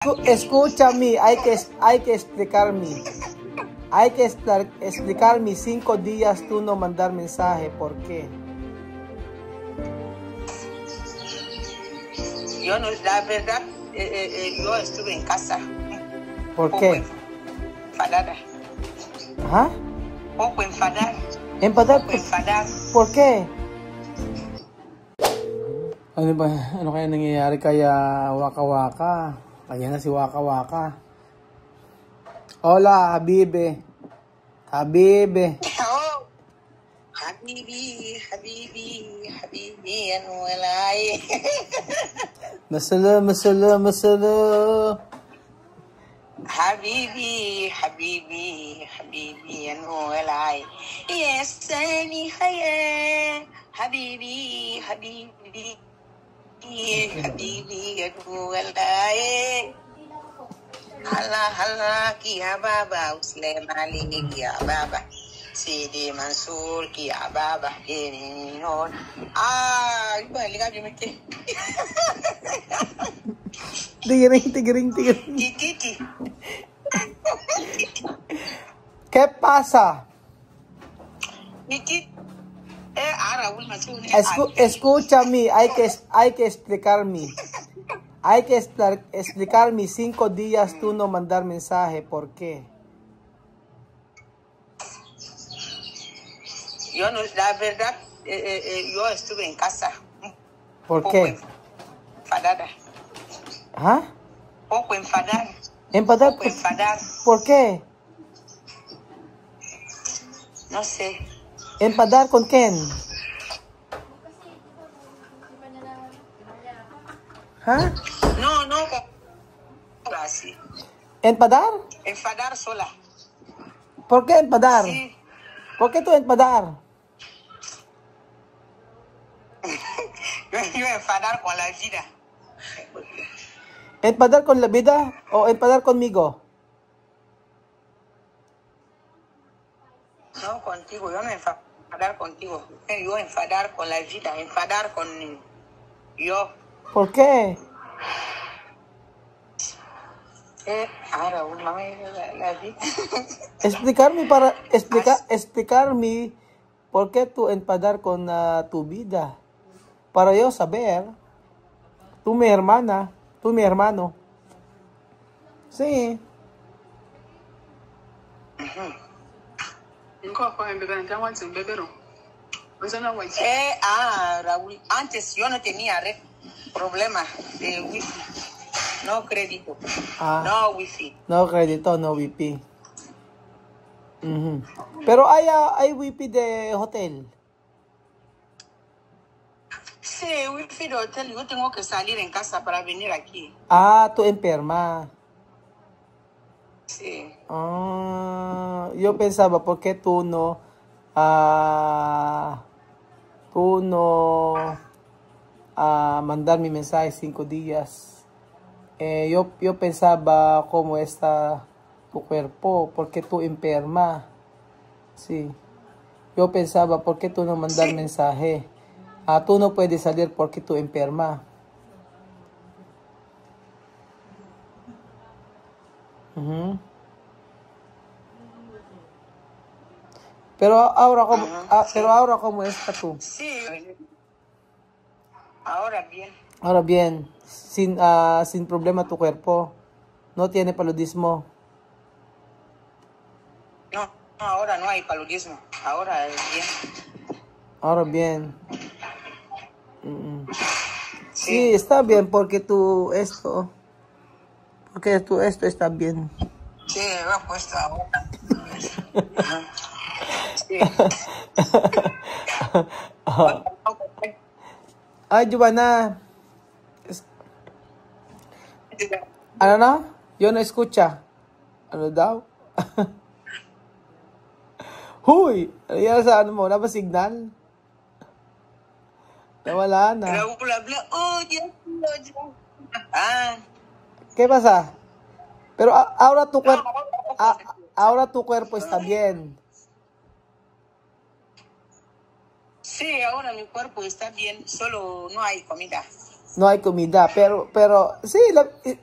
Escúchame, hay que explicarme. Hay que explicarme 5 días tú no mandar mensaje. ¿Por qué? Yo no, la verdad, yo estuve en casa. ¿Por qué? Enfadada. ¿Ah? Poco enfadada. ¿Enfadar? Poco enfadada. ¿Por qué? Ano ba? Ano kaya nangyayari kaya Waka Waka? Kaya na si Waka Waka. Hola, Habibi. Habibi. Oh, Habibi, Habibi, Habibi, ano walay. Masalo. Habibi, Habibi, Habibi, ano walay. Yes, ani haye. Habibi, Habibi. Habibi, ano walay. Hala kiya baba Uslemali kiya baba Sidi Mansur kiya baba Ininon balik aja mikir Tigiring. Titi ¿Qué pasa? Titi Raúl Mansur Escúchame, hay que explicarme. Hay que explicarme 5 días tú no mandar mensaje. ¿Por qué? Yo no, la verdad, yo estuve en casa. ¿Por qué? Enfadada. ¿Ah? Poco enfadada. ¿Enfadar? Poco enfadada. ¿Por qué? No sé. ¿Enfadar con quién? ¿Ah? No, así. ¿Enfadar? Enfadar sola. ¿Por qué enfadar? Sí. ¿Por qué tú enfadar? Yo enfadar con la vida. ¿Enfadar con la vida o enfadar conmigo? No, contigo. Yo no enfadar contigo. Yo enfadar con la vida. Enfadar con yo. ¿Por qué? Ahora, la vida. Explicarme por qué tú enfadar con tu vida. Para yo saber. Tú mi hermana. Tú mi hermano. Sí. Raúl, antes yo no tenía problema de wifi, no crédito, no wifi. No crédito, no wifi. Pero hay wifi de hotel. Sí, wifi de hotel, yo tengo que salir en casa para venir aquí. Tú enferma. Sí. Yo pensaba, ¿por qué tú no mandar mi mensaje 5 días? Yo pensaba cómo está tu cuerpo, ¿por qué tú enferma? Sí. Yo pensaba, ¿por qué tú no mandar mensaje? Tú no puedes salir porque tú enferma. Pero ahora ¿cómo está tú? Sí. Ahora bien. Ahora bien, sin problema tu cuerpo. No tiene paludismo. No, ahora no hay paludismo. Ahora es bien. Ahora bien. Sí, está bien porque tú esto está bien. Sí, me ha puesto ahora. Sí. Ay, Giovanna. Ano na? Yo no escucha. Ano daw? Huy! Ano yan sa ano mo? Wala ba signal? Nawala na. ¿Qué pasa? Pero ahora tu cuerpo está bien. Sí, ahora mi cuerpo está bien, solo no hay comida. No hay comida, pero sí,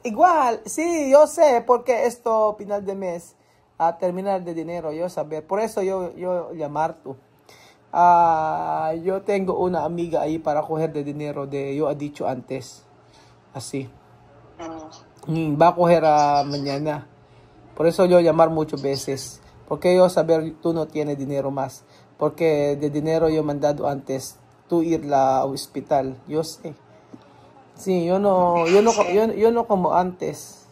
igual, sí, yo sé, porque esto final de mes, a terminar de dinero, yo saber, por eso yo llamar tú. Yo tengo una amiga ahí para coger de dinero yo he dicho antes, así. Va a coger mañana, por eso yo llamar muchas veces, porque yo saber tú no tienes dinero más, porque de dinero yo mandado antes, tú ir al hospital, yo sé. Sí, yo no como antes,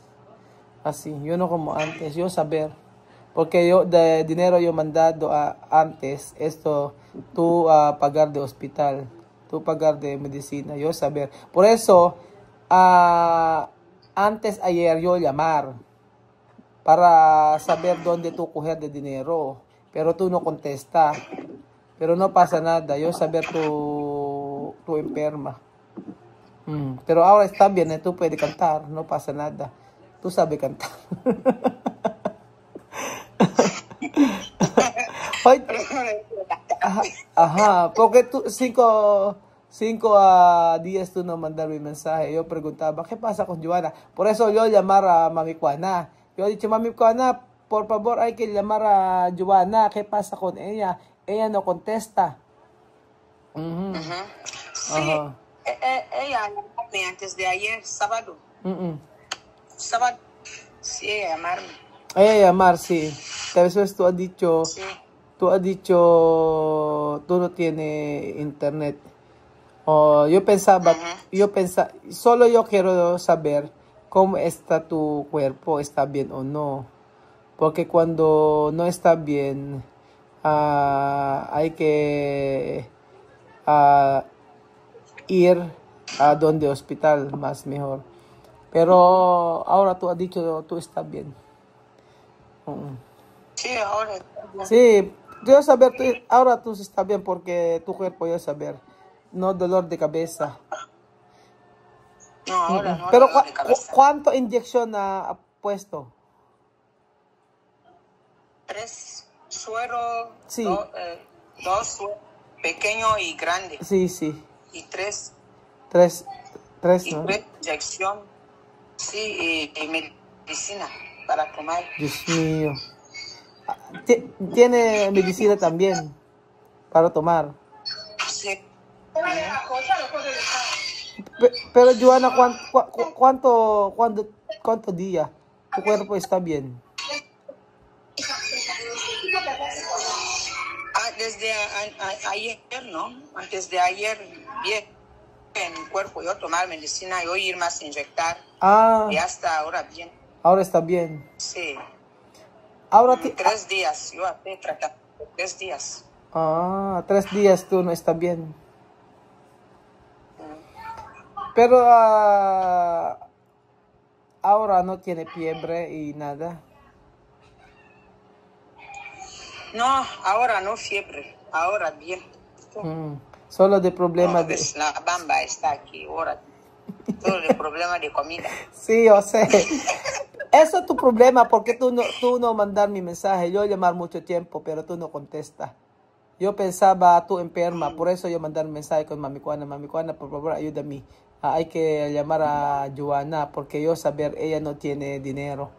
así, yo no como antes, yo saber, porque yo de dinero yo mandado antes, esto, tú pagar de hospital, tú pagar de medicina, yo saber, por eso, antes ayer yo llamar, para saber dónde tú coger de dinero, pero tú no contesta, pero no pasa nada, yo saber tú enferma. Pero ahora está bien, tú puedes cantar, no pasa nada. Tú sabes cantar. Hoy, ajá, porque tú 5 días tú no mandar mi mensaje. Yo preguntaba, ¿qué pasa con Joana? Por eso yo llamar a Mami Juana. Yo he dicho, Mami Juana, por favor hay que llamar a Joana. ¿Qué pasa con ella? Ella no contesta. Sí, ella llamarme antes de ayer, sábado. Sábado, sí, llamarme. Ella llamar, sí. Tal vez tú has dicho, Sí. tú tú no tienes internet. Yo pensaba, solo yo quiero saber cómo está tu cuerpo, está bien o no. Porque cuando no está bien, hay que ir a donde hospital más mejor. Pero ahora tú has dicho tú estás bien. Sí, ahora. Sí, yo saber, ahora tú estás bien porque tu cuerpo yo saber, no dolor de cabeza. No, ahora no. Pero dolor de cabeza. ¿cuánto inyección ha puesto? 3 sueros, Sí. 2 sueros, pequeño y grande. Sí, sí. Y 3. 3, Y ¿no? 3 inyección. Sí, y medicina para tomar. Dios mío. Tiene medicina también para tomar. Sí. Pero Joana, ¿cuánto día tu cuerpo está bien? Desde ayer, ¿no? Antes de ayer, bien en mi cuerpo, yo tomar medicina, yo ir más a inyectar. Y hasta ahora bien. Ahora está bien. Sí. Ahora 3 días, yo he tratado 3 días. 3 días tú no estás bien. Pero ahora no tiene fiebre y nada. No, ahora no fiebre, ahora bien. Solo de problema no, pues, la bamba está aquí, ahora. Solo de problema de comida. Sí, yo sé. Eso es tu problema porque tú no mandar mi mensaje. Yo llamar mucho tiempo, pero tú no contestas. Yo pensaba tú enferma, por eso yo mandar un mensaje con Mami Juana. Mami Juana, por favor, ayúdame. Hay que llamar a Joana porque yo saber ella no tiene dinero.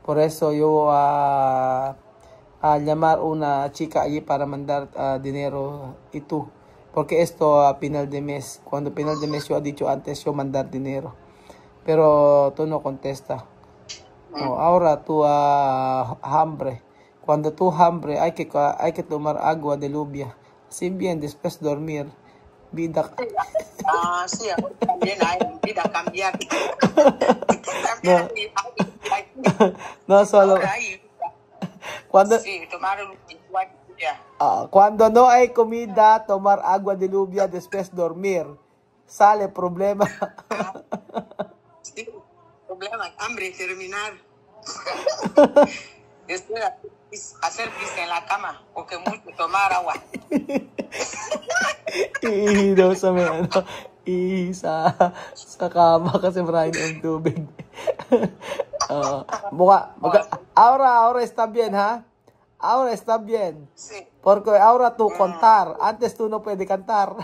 Por eso yo a llamar una chica allí para mandar dinero y tú. Porque esto a final de mes, cuando final de mes yo he dicho antes yo mandar dinero. Pero tú no contestas. Ahora tú hambre. Cuando tú hambre hay que tomar agua de lluvia. Así bien, después dormir. Vida. Sí, también hay vida cambiar. No solo. Cuando, sí, tomar cuando no hay comida, tomar agua de lluvia, después dormir. Sale problema. Sí, problema, hambre, terminar. Después hacer pis en la cama, porque mucho tomar agua. Iidaw sa may sa kama kasi maraming ng tubig. Ahora está bien, ¿ha? Ahora está bien. Sí. Porque ahora tú contar. Antes tú no puedes cantar.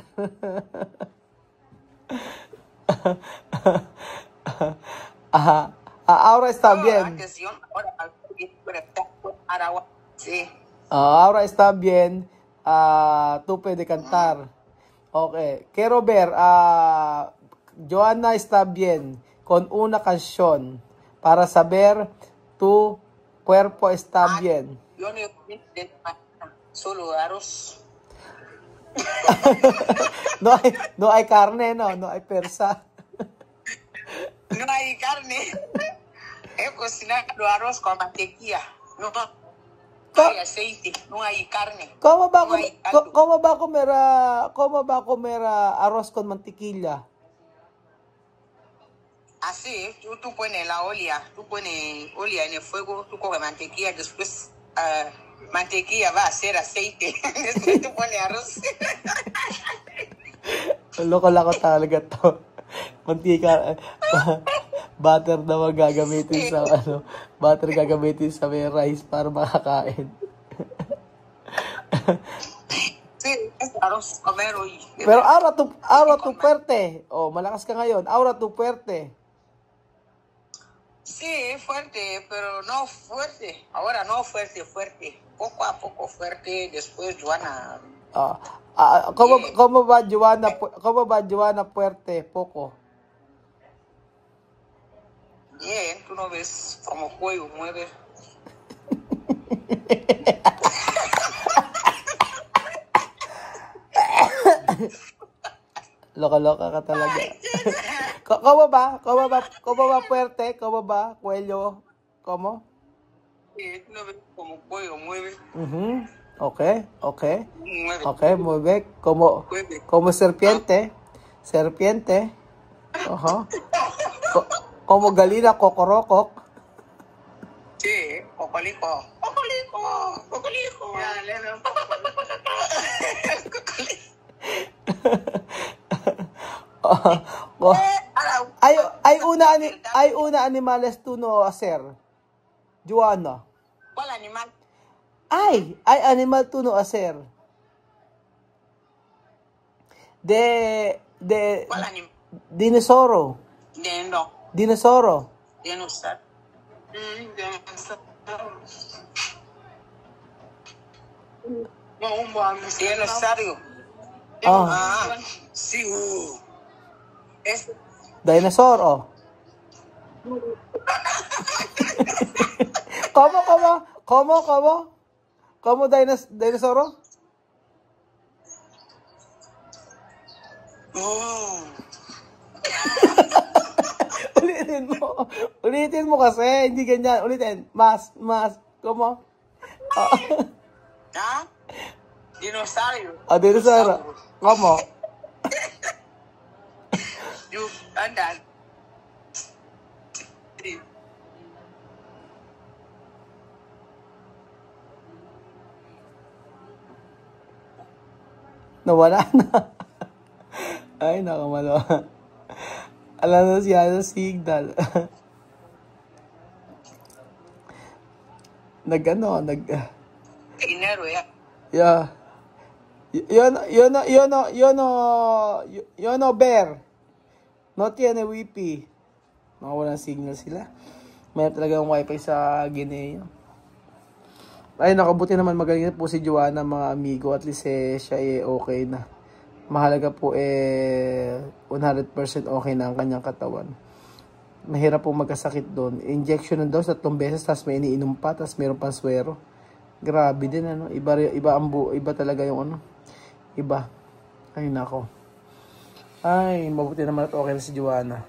Ahora está bien. Sí. Ahora está bien. Tú puedes cantar. Okay. Quiero ver. Joanna está bien con una canción para saber tu cuerpo está bien. Yo no solo arroz. No hay carne, no hay persa. No hay carne. He cocinado arroz con mantequilla. No hay aceite, no hay carne. ¿Cómo va a comer arroz con mantequilla? Así, tú pones la olla, tú pones olla en el fuego, tú coges mantequilla, después mantequilla va a hacer aceite, después tú pones arroz. Loko-loko talaga to. Mantika, butter na magagamitin sa butter gagamitin sa may rice para makakain. Pero ahora tu fuerte. Oh, malakas ka ngayon. Ahora tu fuerte. Sí, fuerte, pero no fuerte. Ahora no fuerte. Poco a poco fuerte, después Joanna. ¿Cómo va Joanna fuerte? Poco. Bien, tú no ves como cuello mueve. Loka-loka ka talaga. ¿Cómo va fuerte? ¿Cómo va? Cuello. ¿Cómo? Sí, no ves como cuello mueve. Okay. Mueve. Okay, mueve. Como serpiente. Serpiente. Como galina, kokorokok. Sí, cocolico. Ya, le veo. Hay una animales tú no hacer. Joanna. ¿Cuál animal? Hay animal tú no hacer. ¿Cuál animal? Dinosaurio. Dinosaurio. Dinosaurio. Sí. Dinosaur. ¿Cómo dinosaur? Ulitin mo kasi, hindi ganyan. Ulitin, mas, ¿cómo? Dinosaurio. Dinosaurio. ¿Cómo? You andan. Nawala na. Ay, nakamalo. Alam na siya sa signal. Dinero, ya. Yeah. Yo no ver. No tiene wifi. Nawawalan signal sila. May talagang wifi sa Guinea. Ay, nakabuti naman magaling na po si Joanna, mga amigo. At least siya okay na. Mahalaga po 100% okay na ang kanyang katawan. Mahirap po magkasakit doon. Injection nun daw 3 beses, tapos may iniinom pa, tapos mayroon pang swero. Grabe din, ano. Iba talaga yung iba. Ay, nako. Ay, mabuti naman at okay na si Joanna.